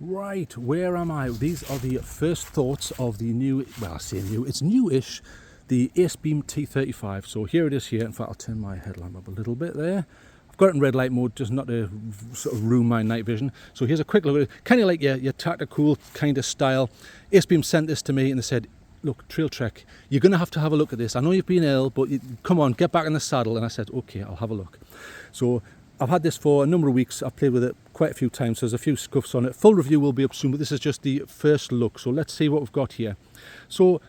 Right, where am I? These are the first thoughts of the new, well I say new, it's newish, the Acebeam T35. So here it is here. In fact, I'll turn my headlamp up a little bit there. I've got it in red light mode just not to sort of ruin my night vision. So here's a quick look at it. Kind of like your tactical kind of style. Acebeam sent this to me and they said, look, TrailTrek, you're going to have a look at this. I know you've been ill, but come on, get back in the saddle. And I said, okay, I'll have a look. So I've had this for a number of weeks. I've played with it quite a few times. So there's a few scuffs on it. Full review will be up soon, but this is just the first look. So let's see what we've got here. So,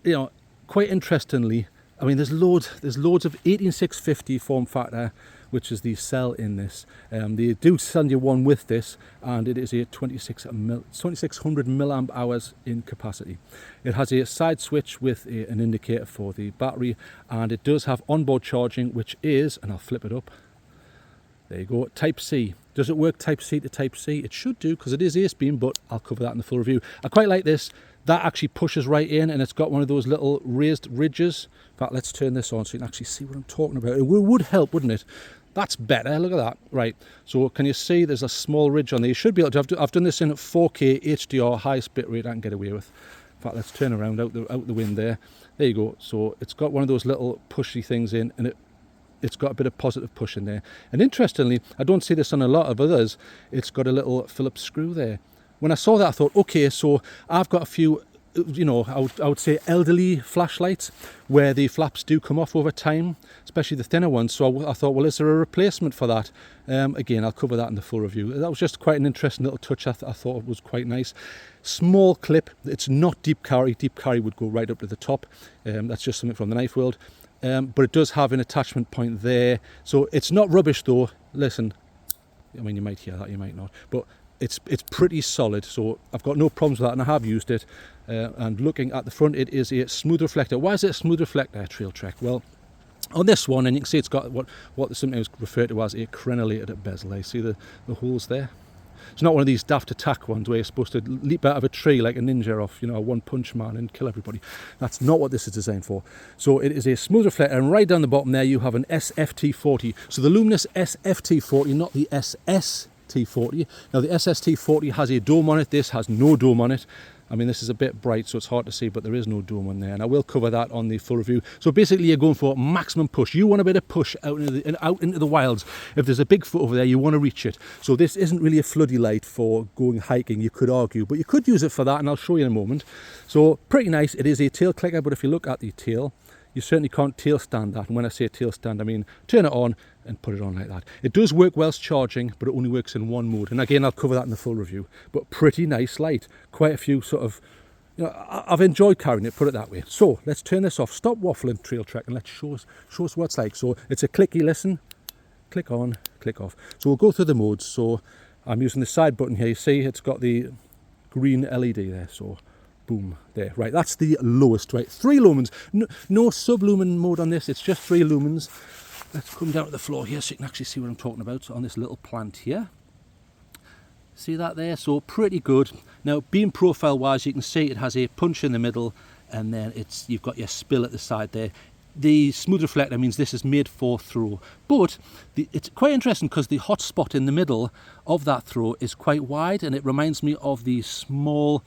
you know, quite interestingly, I mean, there's loads of 18650 form factor, which is the cell in this. They do send you one with this, and it is a 2600 milliamp hours in capacity. It has a side switch with an indicator for the battery, and it does have onboard charging, which is, and I'll flip it up. There you go, Type C. Does it work Type C to Type C? It should do, because it is Acebeam, but I'll cover that in the full review. I quite like this. That actually pushes right in, and it's got one of those little raised ridges. In fact, let's turn this on so you can actually see what I'm talking about. It would help, wouldn't it? That's better, look at that. Right, so can you see there's a small ridge on there? You should be able to, I've done this in 4K HDR, highest bit rate I can get away with. In fact, let's turn around out the wind there. There you go. So it's got one of those little pushy things in, and it's got a bit of positive push in there. And interestingly, I don't see this on a lot of others, it's got a little Phillips screw there. When I saw that, I thought, okay, so I've got a few, you know, I would say elderly flashlights where the flaps do come off over time, especially the thinner ones. So I thought, well, is there a replacement for that? Again, I'll cover that in the full review. That was just quite an interesting little touch. I thought it was quite nice. Small clip. It's not deep carry. Deep carry would go right up to the top. That's just something from the knife world. But it does have an attachment point there. So it's not rubbish though. Listen, I mean, you might hear that, you might not. But it's pretty solid, so I've got no problems with that, and I have used it. And looking at the front, it is a smooth reflector. Why is it a smooth reflector, TrailTrek? Well, on this one, and you can see it's got what sometimes referred to as a crenellated bezel. You see the holes there? It's not one of these daft attack ones where you're supposed to leap out of a tree like a ninja off, you know, a one-punch man and kill everybody. That's not what this is designed for. So it is a smooth reflector, and right down the bottom there you have an SFT40. So the luminous SFT40, not the SST40. Now the SST40 has a dome on it. This has no dome on it. I mean, this is a bit bright, so it's hard to see, but there is no dome on there, and I will cover that on the full review. So basically, you're going for maximum push. You want a bit of push out into the wilds. If there's a Bigfoot over there, you want to reach it. So this isn't really a floody light for going hiking, you could argue, but you could use it for that, and I'll show you in a moment. So pretty nice. It is a tail clicker, but if you look at the tail, you certainly can't tail stand that. And when I say tail stand, I mean turn it on and put it on like that. It does work whilst charging, but it only works in one mode. And again, I'll cover that in the full review. But pretty nice light. Quite a few sort of, you know, I've enjoyed carrying it, put it that way. So let's turn this off. Stop waffling, TrailTrek, and let's show us what it's like. So it's a clicky listen. Click on, click off. So we'll go through the modes. So I'm using the side button here. You see it's got the green LED there. So boom, there. Right, that's the lowest, right? 3 lumens. No sub-lumen mode on this. It's just 3 lumens. Let's come down to the floor here so you can actually see what I'm talking about on this little plant here. See that there? So pretty good. Now, beam profile wise, you can see it has a punch in the middle, and then you've got your spill at the side there. The smooth reflector means this is made for throw, but it's quite interesting because the hotspot in the middle of that throw is quite wide, and it reminds me of the small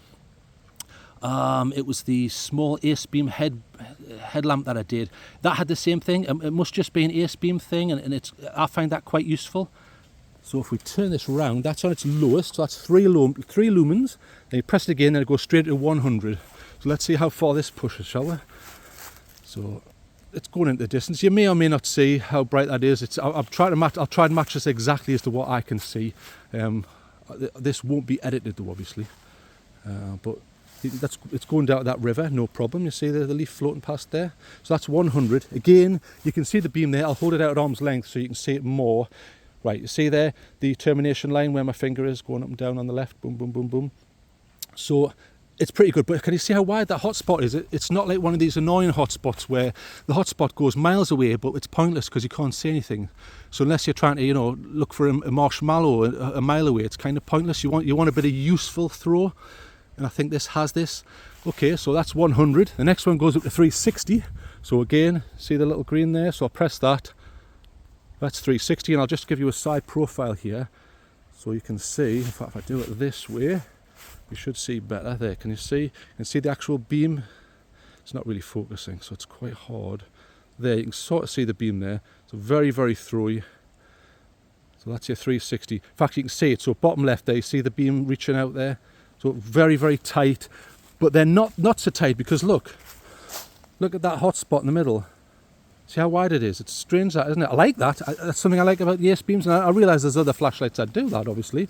it was the small Acebeam headlamp that I did. That had the same thing. It must just be an Acebeam thing, and I find that quite useful. So if we turn this round, that's on its lowest. So that's 3 lumens. Then you press it again, and it goes straight to 100. So let's see how far this pushes, shall we? So it's going into the distance. You may or may not see how bright that is. I'll try and match this exactly as to what I can see. This won't be edited though, obviously, but it's going down to that river, no problem. You see the leaf floating past there. So that's 100. Again, you can see the beam there. I'll hold it out at arm's length so you can see it more. Right, you see there the termination line where my finger is going up and down on the left. Boom, boom, boom, boom. So it's pretty good, but can you see how wide that hotspot is? It's not like one of these annoying hotspots where the hotspot goes miles away, but it's pointless because you can't see anything. So unless you're trying to, you know, look for a marshmallow a mile away, it's kind of pointless. You want a bit of useful throw. And I think this has this. Okay, so that's 100. The next one goes up to 360. So again, see the little green there? So I'll press that. That's 360, and I'll just give you a side profile here. So you can see, in fact, if I do it this way, you should see better there. Can you see? You can see the actual beam. It's not really focusing, so it's quite hard. There, you can sort of see the beam there. So very, very throwy. So that's your 360. In fact, you can see it. So bottom left there, you see the beam reaching out there. So very, very tight. But they're not so tight because look at that hot spot in the middle. See how wide it is? It's strange, that, isn't it? I like that. That's something I like about the Acebeams, and I realise there's other flashlights that do that, obviously.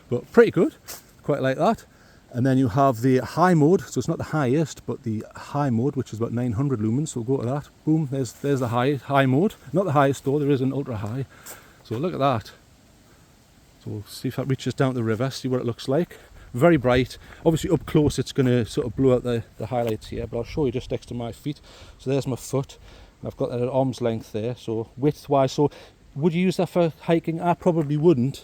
But pretty good. Quite like that. And then you have the high mode, so it's not the highest, but the high mode, which is about 900 lumens. So we'll go to that. Boom, there's the high mode. Not the highest though, there is an ultra high. So look at that. So we'll see if that reaches down to the river, see what it looks like. Very bright. Obviously up close it's going to sort of blow out the highlights here, but I'll show you just next to my feet. So there's my foot. I've got that at arm's length there, so width-wise. So would you use that for hiking? I probably wouldn't,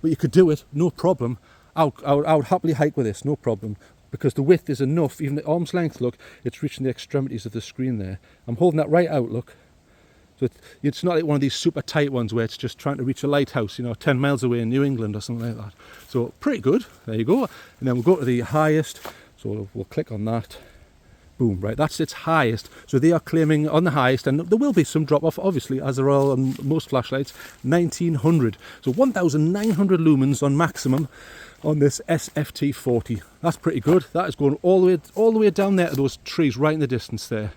but you could do it, no problem. I would happily hike with this, no problem, because the width is enough. Even at arm's length, look, it's reaching the extremities of the screen there. I'm holding that right out, look. So it's not like one of these super tight ones where it's just trying to reach a lighthouse, 10 miles away in New England or something like that. So pretty good, there you go. And then we'll go to the highest, so we'll click on that. Boom, right, that's its highest. So they are claiming on the highest, and there will be some drop off, obviously, as there are on most flashlights, 1900. So 1900 lumens on maximum on this SFT40. That's pretty good. That is going all the way down there to those trees right in the distance there.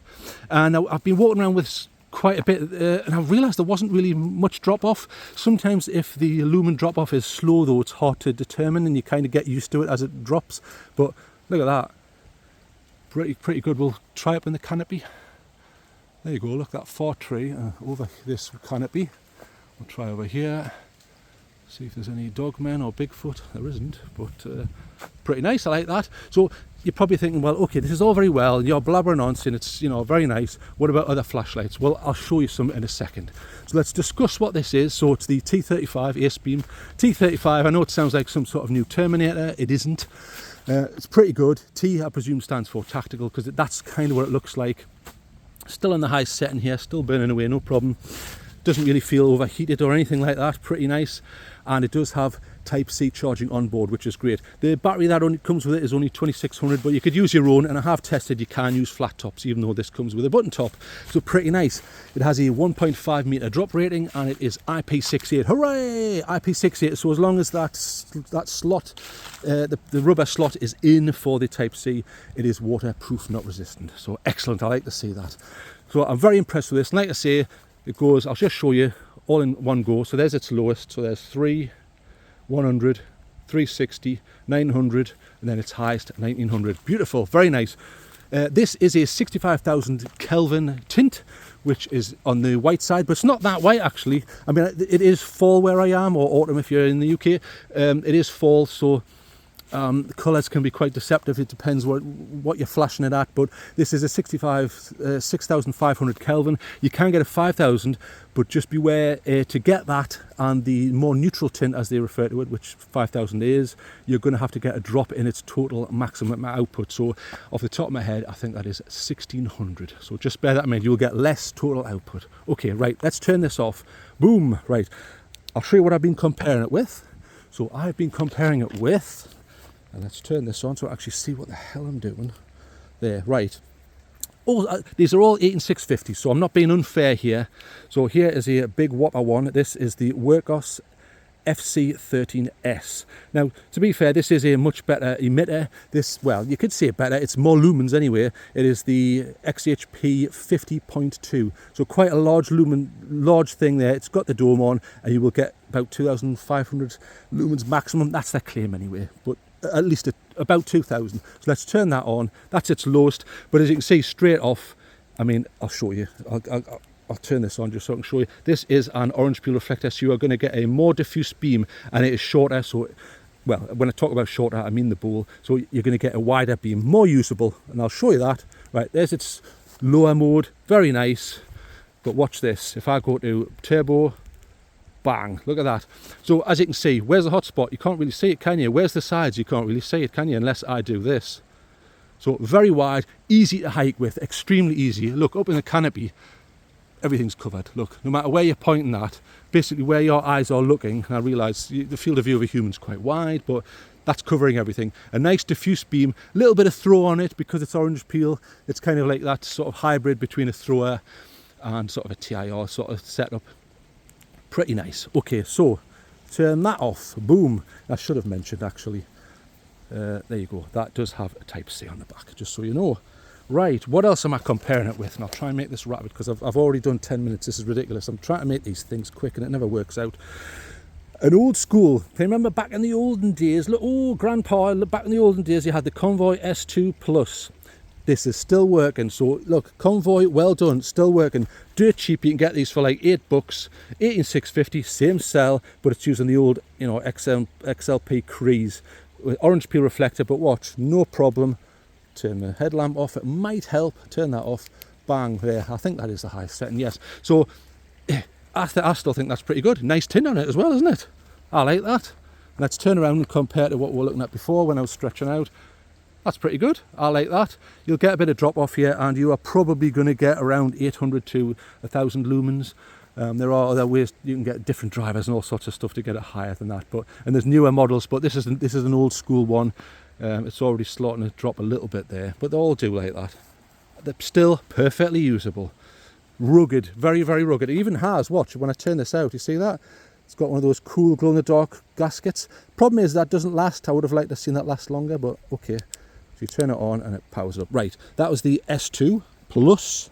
And I've been walking around with quite a bit, and I've realised there wasn't really much drop off. Sometimes if the lumen drop off is slow though, it's hard to determine, and you kind of get used to it as it drops. But look at that. Pretty good. We'll try up in the canopy. There you go, look, that far tree over this canopy. We'll try over here, see if there's any dogmen or Bigfoot. There isn't, but pretty nice, I like that. So you're probably thinking, well, okay, this is all very well, you're blabbering on saying it's, very nice. What about other flashlights? Well, I'll show you some in a second. So let's discuss what this is. So it's the T35, Acebeam T35. I know it sounds like some sort of new Terminator. It isn't. It's pretty good. T, I presume, stands for tactical, because that's kind of what it looks like. Still in the high setting here, still burning away, no problem. Doesn't really feel overheated or anything like that. Pretty nice. And it does have Type-C charging on board, which is great. The battery that only comes with it is only 2600, but you could use your own, and I have tested you can use flat tops, even though this comes with a button top. So pretty nice. It has a 1.5 meter drop rating, and it is IP68. Hooray! IP68. So as long as that slot, the rubber slot is in for the Type-C, it is waterproof, not resistant. So excellent. I like to see that. So I'm very impressed with this. And like I say, it goes, I'll just show you all in one go. So there's its lowest. So there's 3, 100, 360, 900, and then its highest 1900. Beautiful, very nice. This is a 65,000 Kelvin tint, which is on the white side, but it's not that white actually. I mean, it is fall where I am, or autumn if you're in the UK. It is fall, so the colours can be quite deceptive. It depends what you're flashing it at, but this is a 6,500 Kelvin. You can get a 5,000, but just beware to get that and the more neutral tint, as they refer to it, which 5,000 is, you're going to have to get a drop in its total maximum output. So off the top of my head, I think that is 1,600. So just bear that in mind, you'll get less total output. Okay, right, let's turn this off. Boom, right. I'll show you what I've been comparing it with. So I've been comparing it with, and let's turn this on so I actually see what the hell I'm doing. There, right. These are all 18650, so I'm not being unfair here. So here is a big whopper one. This is the Workos FC13S. Now, to be fair, this is a much better emitter. This, well, you could say it better. It's more lumens anyway. It is the XHP 50.2. So quite a large thing there. It's got the dome on, and you will get about 2,500 lumens maximum. That's their claim anyway. But at least about 2,000. So let's turn that on. That's its lowest, but as you can see straight off, I mean, I'll show you. I'll turn this on just so I can show you. This is an orange peel reflector, so you are going to get a more diffuse beam, and it is shorter. So, well, when I talk about shorter, I mean the bowl. So you're going to get a wider beam, more usable, and I'll show you that. Right, there's its lower mode, very nice. But watch this. If I go to turbo, bang, look at that. So as you can see, where's the hotspot? You can't really see it, can you? Where's the sides? You can't really see it, can you? Unless I do this. So very wide, easy to hike with, extremely easy. Look, up in the canopy, everything's covered. Look, no matter where you're pointing at, basically where your eyes are looking, and I realise the field of view of a human's quite wide, but that's covering everything. A nice diffuse beam, a little bit of throw on it because it's orange peel. It's kind of like that sort of hybrid between a thrower and sort of a TIR sort of setup. Pretty nice. Okay, so turn that off. Boom. I should have mentioned actually. There you go. That does have a Type C on the back, just so you know. Right, what else am I comparing it with? And I'll try and make this rapid because I've already done 10 minutes. This is ridiculous. I'm trying to make these things quick and it never works out. An old school. Can you remember back in the olden days? Look, oh, Grandpa, look, back in the olden days, you had the Convoy S2 Plus. This is still working. So look, Convoy, well done, still working. Dirt cheap. You can get these for like $8, 18650, same cell, but it's using the old, you know, XLP Crees with orange peel reflector. But watch, no problem. Turn the headlamp off, it might help. Turn that off, bang, there. I think that is the highest setting, yes. So I still think that's pretty good. Nice tin on it as well, isn't it? I like that. Let's turn around and compare to what we were looking at before when I was stretching out. That's pretty good. I like that. You'll get a bit of drop off here and you are probably going to get around 800 to 1000 lumens. There are other ways you can get different drivers and all sorts of stuff to get it higher than that. And there's newer models, but this is an old school one. It's already starting to drop a little bit there, but they all do like that. They're still perfectly usable. Rugged, very, very rugged. It even has, watch, when I turn this out, you see that? It's got one of those cool glow-in-the-dark gaskets. Problem is that doesn't last. I would have liked to have seen that last longer, but okay. So you turn it on and it powers up. Right, that was the S2 Plus.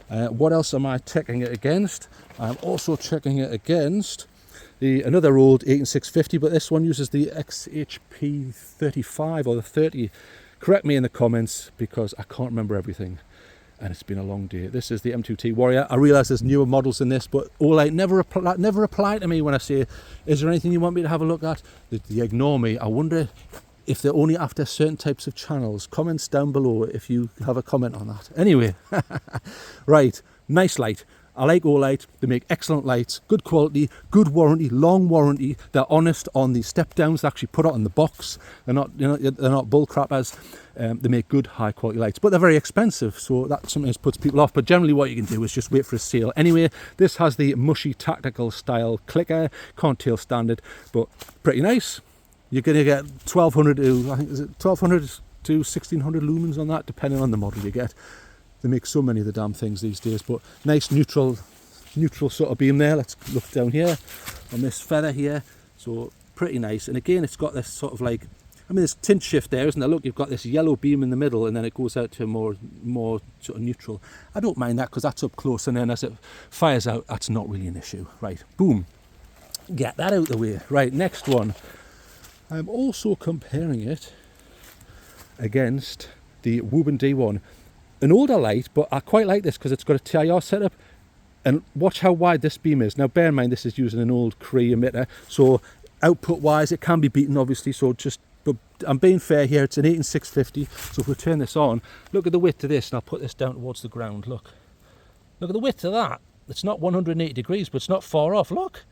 What else am I checking it against? I'm also checking it against another old 18650, but this one uses the XHP35 or the 30. Correct me in the comments because I can't remember everything and it's been a long day. This is the M2T Warrior. I realise there's newer models in this, but never apply to me when I say, is there anything you want me to have a look at? They ignore me. I wonder if they're only after certain types of channels. Comments down below if you have a comment on that. Anyway, right, nice light. I like Olight. They make excellent lights, good quality, good warranty, long warranty. They're honest on the step downs. They actually put it on the box. They're not, you know, they're not bull crappers. They make good, high quality lights, but they're very expensive, so that sometimes puts people off. But generally, what you can do is just wait for a sale. Anyway, this has the mushy tactical style clicker, can't tail standard, but pretty nice. You're going to get 1200 to, I think, is it 1200 to 1600 lumens on that, depending on the model you get. They make so many of the damn things these days, but nice neutral sort of beam there. Let's look down here on this feather here. So pretty nice. And again, it's got this sort of like, I mean, there's tint shift there, isn't there? Look, you've got this yellow beam in the middle and then it goes out to more sort of neutral. I don't mind that because that's up close, and then as it fires out, that's not really an issue. Right, boom. Get that out of the way. Right, next one. I'm also comparing it against the Woburn D1. An older light, but I quite like this because it's got a TIR setup. And watch how wide this beam is. Now bear in mind this is using an old Cree emitter, so output wise it can be beaten obviously, so but I'm being fair here, it's an 18650, so if we turn this on, look at the width of this, and I'll put this down towards the ground. Look at the width of that. It's not 180 degrees, but it's not far off. Look,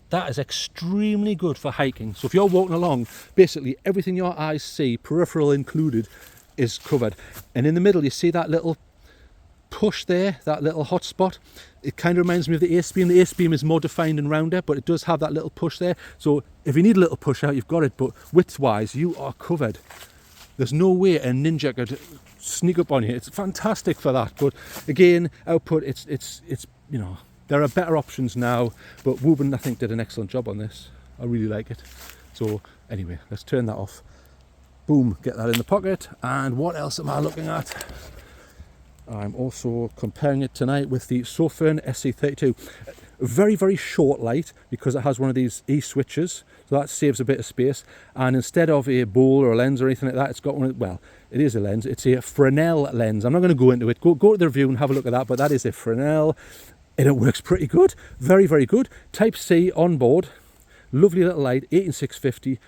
that is extremely good for hiking. So if you're walking along, basically everything your eyes see, peripheral included, is covered. And in the middle you see that little push there, that little hot spot. It kind of reminds me of the Acebeam. The Acebeam is more defined and rounder, but it does have that little push there. So if you need a little push out, you've got it, but width wise you are covered. There's no way a Ninja could sneak up on you. It's fantastic for that, but again, output, it's you know, there are better options now, but Woburn I think did an excellent job on this. I really like it. So anyway, let's turn that off. Boom, get that in the pocket. And what else am I looking at? I'm also comparing it tonight with the Sofern SC32. Very, very short light because it has one of these E-switches, so that saves a bit of space. And instead of a bowl or a lens or anything like that, it's got one of, well, it is a lens, it's a Fresnel lens. I'm not going to go into it. Go to the review and have a look at that, but that is a Fresnel, and it works pretty good. Very, very good. Type C on board. Lovely little light, 18650.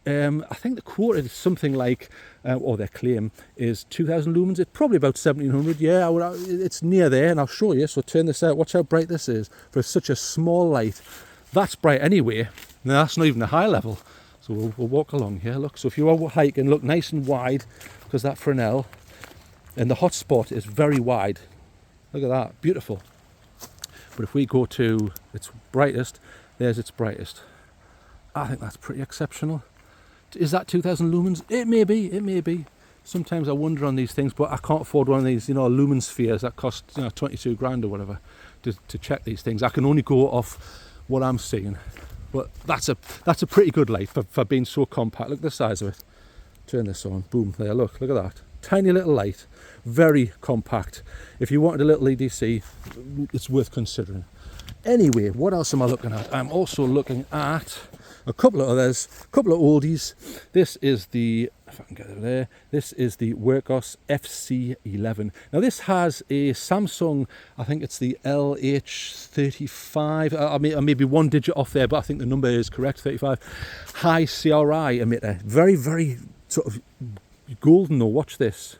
I think the quote is something like, or their claim is 2000 lumens. It's probably about 1700. Yeah, it's near there, and I'll show you. So turn this out. Watch how bright this is for such a small light. That's bright anyway. Now that's not even a high level. So we'll walk along here. Look, so if you are hiking, look nice and wide because that Fresnel, and the hotspot is very wide. Look at that, beautiful. but if we go to its brightest, there's its brightest. I think that's pretty exceptional. Is that 2000 lumens? It may be, it may be. Sometimes I wonder on these things, but I can't afford one of these, you know, lumen spheres that cost, you know, 22 grand or whatever to check these things. I can only go off what I'm seeing. But that's a pretty good light for being so compact. Look at the size of it. Turn this on. Boom. There, look at that. Tiny little light. Very compact. If you wanted a little EDC, it's worth considering. Anyway, what else am I looking at? I'm also looking at a couple of others, a couple of oldies. This is the, if I can get it there, this is the Workos FC11. Now this has a Samsung, I think it's the LH35, I may be one digit off there, but I think the number is correct, 35. High CRI emitter, very, very sort of golden though, watch this.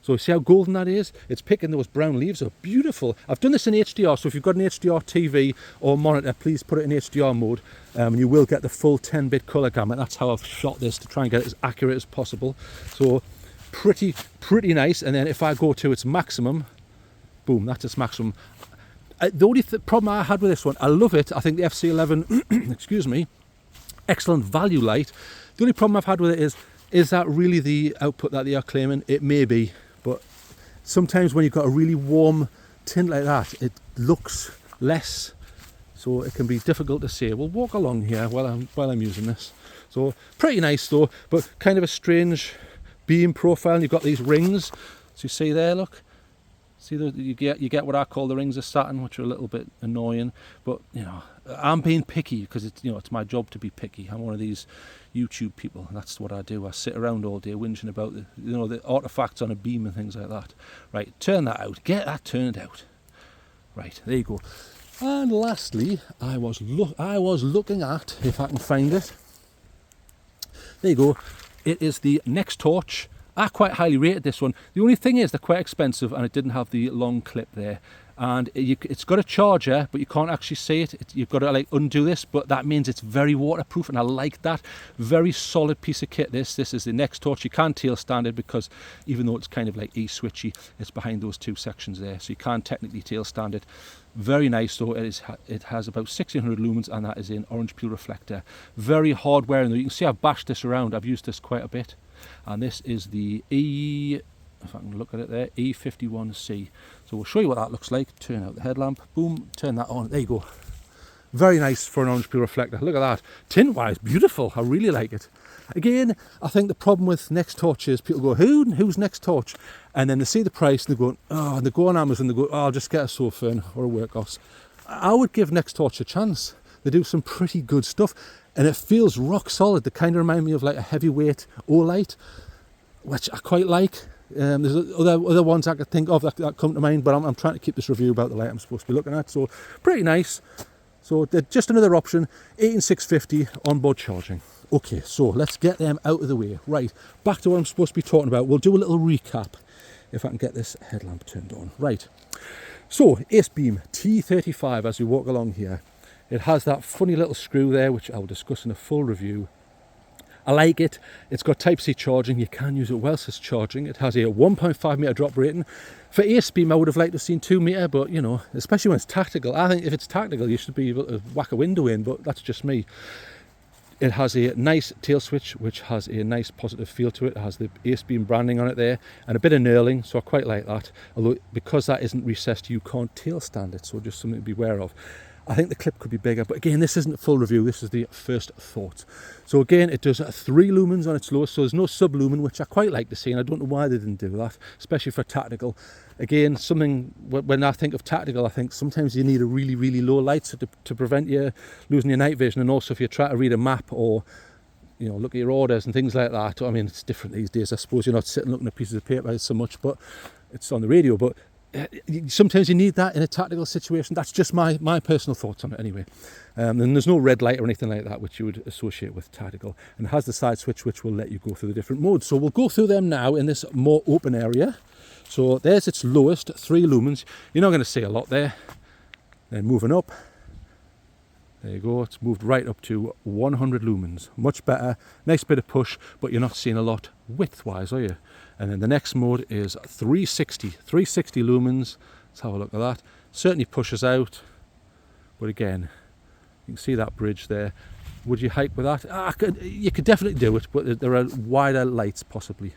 So see how golden that is? It's picking those brown leaves up. Beautiful. I've done this in HDR, so if you've got an HDR TV or monitor, please put it in HDR mode, and you will get the full 10-bit colour gamut. That's how I've shot this, to try and get it as accurate as possible. So pretty nice. And then if I go to its maximum, boom, that's its maximum. The only problem I had with this one, I love it. I think the FC11, excuse me, excellent value light. The only problem I've had with it is that really the output that they are claiming? It may be. But sometimes when you've got a really warm tint like that, it looks less, so it can be difficult to see. We'll walk along here while I'm using this. So pretty nice though, but kind of a strange beam profile. And you've got these rings, so you see there, look. See, you get what I call the rings of Saturn, which are a little bit annoying. But you know, I'm being picky because it's, you know, it's my job to be picky. I'm one of these YouTube people, and that's what I do. I sit around all day whinging about the, you know, the artifacts on a beam and things like that. Right, turn that out. Get that turned out. Right, there you go. And lastly, I was looking at, if I can find it. There you go. It is the Next Torch. I quite highly rated this one. The only thing is they're quite expensive, and it didn't have the long clip there. And it's got a charger, but you can't actually see it. You've got to like undo this, but that means it's very waterproof, and I like that. Very solid piece of kit. This is the Next Torch. You can't tail stand it because even though it's kind of like E-switchy, it's behind those two sections there, so you can't technically tail stand it. Very nice though. It has about 1600 lumens, and that is in orange peel reflector. Very hard wearing though. You can see I've bashed this around. I've used this quite a bit. And this is the if I can look at it there, E51C. So we'll show you what that looks like. Turn out the headlamp, boom, turn that on. There you go. Very nice for an orange peel reflector. Look at that. Tint-wise, beautiful. I really like it. Again, I think the problem with Next Torch is people go, who's Next Torch? And then they see the price and they go, oh, and they go on Amazon and they go, oh, I'll just get a Sofern or a Workos. I would give Next Torch a chance. They do some pretty good stuff, and it feels rock solid. They kind of remind me of like a heavyweight Olight, which I quite like. There's other ones I could think of that come to mind, but I'm trying to keep this review about the light I'm supposed to be looking at. So pretty nice. So they're just another option. 18650 onboard charging. Okay, so let's get them out of the way. Right, back to what I'm supposed to be talking about. We'll do a little recap if I can get this headlamp turned on. Right, so Acebeam T35 as we walk along here. It has that funny little screw there, which I'll discuss in a full review. I like it. It's got Type-C charging. You can use it whilst it's charging. It has a 1.5 metre drop rating. For Acebeam, I would have liked to have seen 2 metre, but you know, especially when it's tactical. I think if it's tactical, you should be able to whack a window in, but that's just me. It has a nice tail switch, which has a nice positive feel to it. It has the Acebeam branding on it there, and a bit of knurling, so I quite like that. Although, because that isn't recessed, you can't tail stand it, so just something to be aware of. I think the clip could be bigger, but again, this isn't a full review. This is the first thought. So again, it does 3 lumens on its lowest, so there's no sub-lumen, which I quite like to see, and I don't know why they didn't do that, especially for tactical. Again, something, when I think of tactical, I think sometimes you need a really, really low light to prevent you losing your night vision, and also if you're trying to read a map or, you know, look at your orders and things like that. I mean, it's different these days. I suppose you're not sitting looking at pieces of paper so much, but it's on the radio, but sometimes you need that in a tactical situation. That's just my personal thoughts on it anyway. And there's no red light or anything like that which you would associate with tactical, and it has the side switch which will let you go through the different modes. So we'll go through them now in this more open area. So there's its lowest, 3 lumens. You're not going to see a lot there. Then moving up, there you go, it's moved right up to 100 lumens. Much better, nice bit of push, but you're not seeing a lot width-wise, are you? And then the next mode is 360 lumens. Let's have a look at that. Certainly pushes out. But again, you can see that bridge there. Would you hike with that? You could definitely do it, but there are wider lights possibly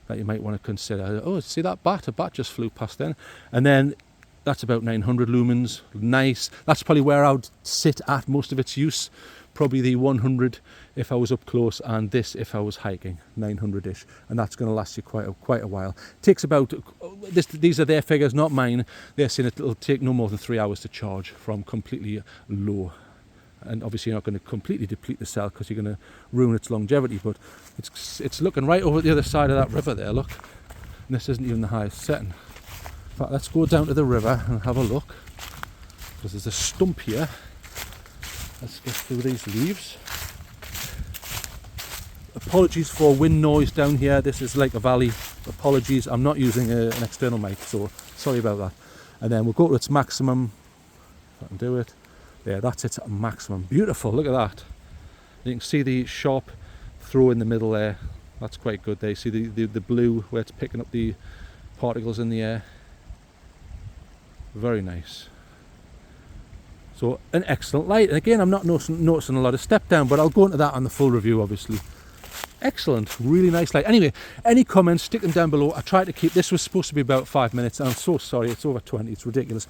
that you might want to consider. Oh, see that bat? A bat just flew past then. And then that's about 900 lumens. Nice. That's probably where I would sit at most of its use. Probably the 100 if I was up close, and this if I was hiking, 900-ish. And that's going to last you quite a while. Takes about, these are their figures, not mine. They're saying it'll take no more than 3 hours to charge from completely low. And obviously you're not going to completely deplete the cell because you're going to ruin its longevity, but it's looking right over the other side of that river there, look. And this isn't even the highest setting. In fact, let's go down to the river and have a look, because there's a stump here. Let's get through these leaves. Apologies for wind noise down here. This is like a valley. Apologies, I'm not using an external mic, so sorry about that. And then we'll go to its maximum, if I can do it. There, that's its maximum. Beautiful, look at that. You can see the sharp throw in the middle there. That's quite good there. You see the blue where it's picking up the particles in the air. Very nice. So an excellent light. And again, I'm not noticing a lot of step down, but I'll go into that on the full review, obviously. Excellent, really nice light. Anyway, any comments, stick them down below. I tried to keep, this was supposed to be about 5 minutes, and I'm so sorry, it's over 20, it's ridiculous.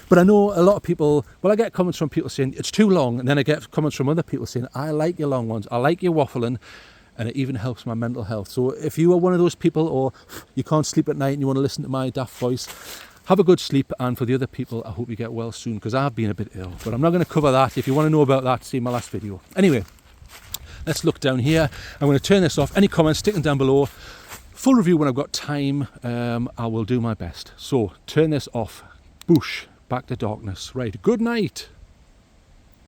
But I know a lot of people, well, I get comments from people saying it's too long, and then I get comments from other people saying, I like your long ones, I like your waffling, and it even helps my mental health. So if you are one of those people, or you can't sleep at night and you want to listen to my daft voice, have a good sleep. And for the other people, I hope you get well soon, because I've been a bit ill. But I'm not going to cover that. If you want to know about that, see my last video. Anyway, let's look down here. I'm going to turn this off. Any comments, stick them down below. Full review when I've got time. I will do my best. So turn this off. Boosh. Back to darkness. Right. Good night.